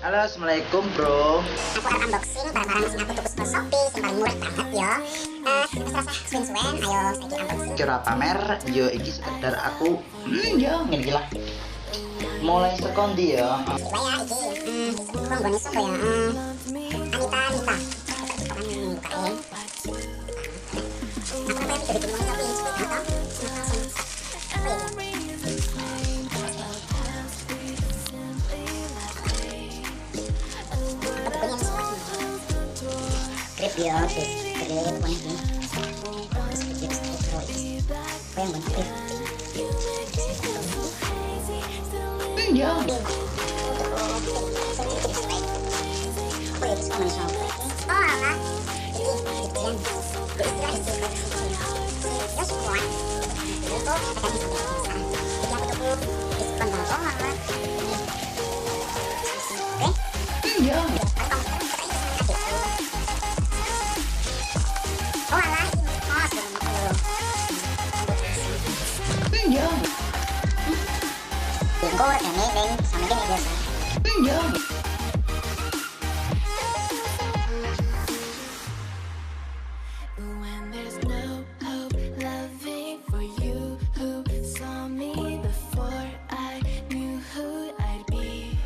Halo, assalamualaikum bro. Aku akan unboxing barang-barang sing aku tuku ke Shopee sing paling murah banget ya. Rasa suwen-suwen, ayo saiki unboxing. Kira pamer, yo iki sekedar aku. Yo ngene iki lah. Mulai sekon ndi ya? Iki ya iki. Ronggone sapa ya? Anita. Kan bukain. Aku pengen bikin mau Shopee atau grip ya, grip warna ini. Apa yang banyak grip? Ya. Ya. Ya. Goreng ini sama gini biasa. Ya. When there's no hope loving for you who saw me before I knew who I'd be,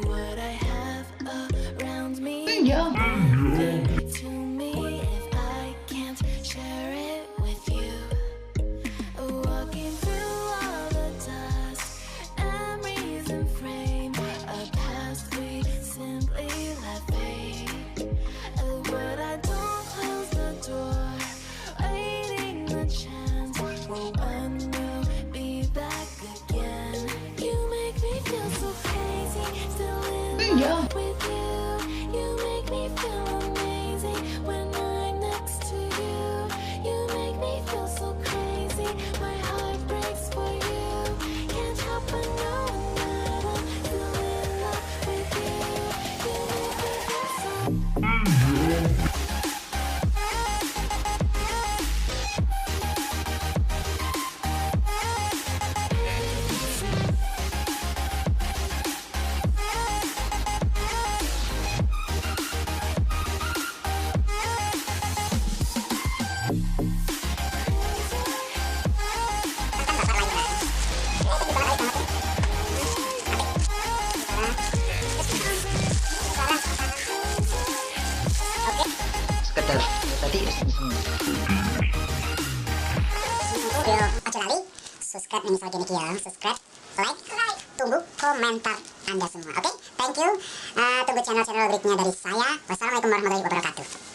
what I have around me Ya. to me if I can't share it with you. Walking through all the dust, memories and frame a past we simply let fade. But I don't close the door, waiting the chance for when we'll be back again. You make me feel so crazy, still in love with you. You make me feel amazing when I'm next to you. You make me feel so crazy, my heart breaks for you. Can't help but knowing that I'm still in love with you. You make me feel so Sekedar tadi iseng-iseng. Yo, aja lali subscribe nih misalnya gini ya, subscribe, like, tunggu komentar Anda semua. Oke, thank you. Tunggu channel berikutnya dari saya. Wassalamualaikum warahmatullahi wabarakatuh.